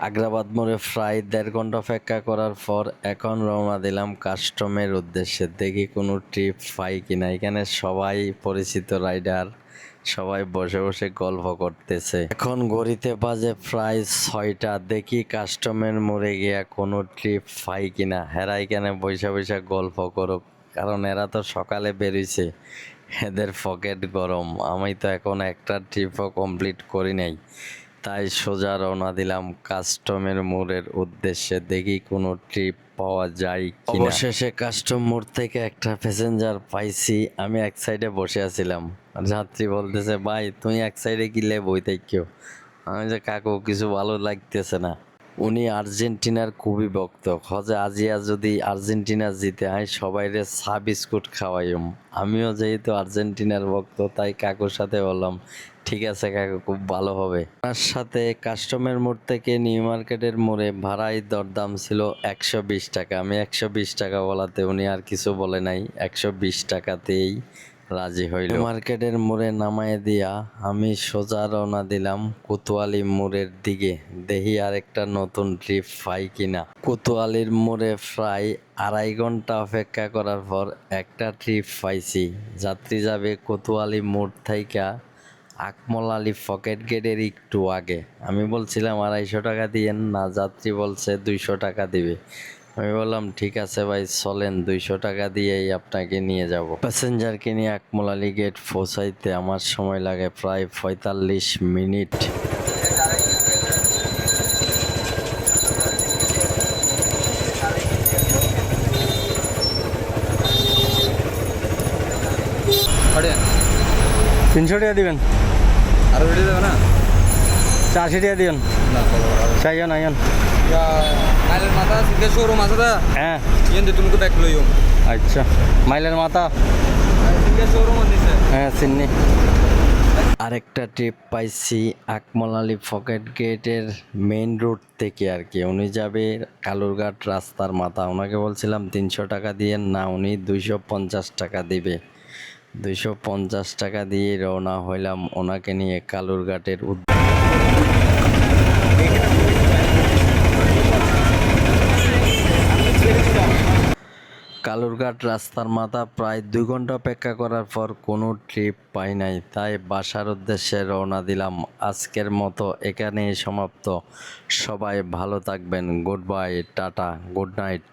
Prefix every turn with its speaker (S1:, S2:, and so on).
S1: আগ্রাবাদ মোড়ে প্রায় ১.৫ ঘন্টা অপেক্ষা করার পর এখন রওনা দিলাম কাস্টমের উদ্দেশ্যে। দেখি কোনো ট্রিপ পাই কিনা। এখানে সবাই পরিচিত রাইডার, সবাই বসে বসে গল্প করতেছে। এখন ঘড়িতে বাজে প্রায় ৬টা। দেখি কাস্টমের মোড়ে গিয়া কোনো ট্রিপ পাই কিনা। হেরা এখানে বসে বসে গল্প করুক, কারণ এরা তো সকালে বেরিয়েছে, এদের পকেট গরম। আমি তো এখন একটা ট্রিপও কমপ্লিট করি নাই, তাই সোজা রওনা দিলাম কাস্টমের মোড়ের উদ্দেশ্যে। দেখি কোনো ট্রিপ পাওয়া যায় কিনা। অবশেষে কাস্টম মোড় থেকে একটা প্যাসেঞ্জার পাইছি। আমি এক সাইডে বসে আছিলাম, যাত্রী বলতেছে, ভাই তুই এক সাইডে গিলে বই থাকো। আমি যে কাকু কিছু ভালো লাগতেছে না। উনি আর্জেন্টিনার খুবই ভক্ত, হজে আজিয়া যদি আর্জেন্টিনা জিতে হয় সবাইরে চা বিস্কুট খাওয়াইম। আমিও যেহেতু আর্জেন্টিনার ভক্ত, তাই কাকুর সাথে বললাম, ঠিক আছে কাকু, খুব ভালো হবে। তার সাথে কাস্টমের মোড় থেকে নিউ মার্কেটের মোড়ে ভাড়াই দরদাম ছিল ১২০ টাকা। আমি ১২০ টাকা বলাতে উনি আর কিছু বলে নাই, ১২০ টাকাতেই রাজি হইল। মার্কেটের মোড়ে নামায় দিয়া আমি সোজা রওনা দিলাম কোতোয়ালি মোড়ের দিকে। দেখি আরেকটা নতুন ট্রিপ পাই কিনা। কোতোয়ালির মোড়ে প্রায় ২.৫ ঘন্টা অপেক্ষা করার পর একটা ট্রিপ পাইছি। যাত্রী যাবে কোতোয়ালি মোড় থাইকা আকমল আলী পকেট গেটের একটু আগে। আমি বলছিলাম ২৫০ টাকা দিয়েন না, যাত্রী বলছে ২০০ টাকা দিবে। আমি বললাম ঠিক আছে ভাই, চলেন ২০০ টাকা দিয়েই আপনাকে নিয়ে যাব। প্যাসেঞ্জারকে নিয়ে আকমল আলী গেট পৌঁছাইতে আমার সময় লাগে প্রায় ৪৫ মিনিট।
S2: তিনশো টাকা দিবেন,
S3: আরো বেড়ে যাবে না?
S2: ৪০ টাকা দিবেন। চাইজন আইন
S3: মাইলের মাথা সিঙ্গেল শোরুম আছে দা,
S2: হ্যাঁ
S3: ইয়েন তুমি তো দেখ লইও।
S2: আচ্ছা, মাইলের মাথা
S3: সিঙ্গেল শোরুম আছে,
S2: হ্যাঁ চিনি।
S1: আরেকটা ট্রিপ পাইছি আকমল আলী পকেট গেটের মেইন রোড থেকে আর কি। উনি যাবে কালুরঘাট রাস্তার মাথা। ওনাকে বলছিলাম ৩০০ টাকা দিয়ে না, উনি ২৫০ টাকা দিবে। ২৫০ টাকা দিয়ে রওনা হইলাম ওনাকে নিয়ে কালুরঘাটের কালুরঘাট রাস্তার মাথা। প্রায় ২ ঘন্টা অপেক্ষা করার পর কোনো ট্রিপ পাই নাই, তাই বাসার উদ্দেশ্যে রওনা দিলাম। আজকের মতো এখানেই সমাপ্ত। সবাই ভালো থাকবেন। Good bye, tata, good night.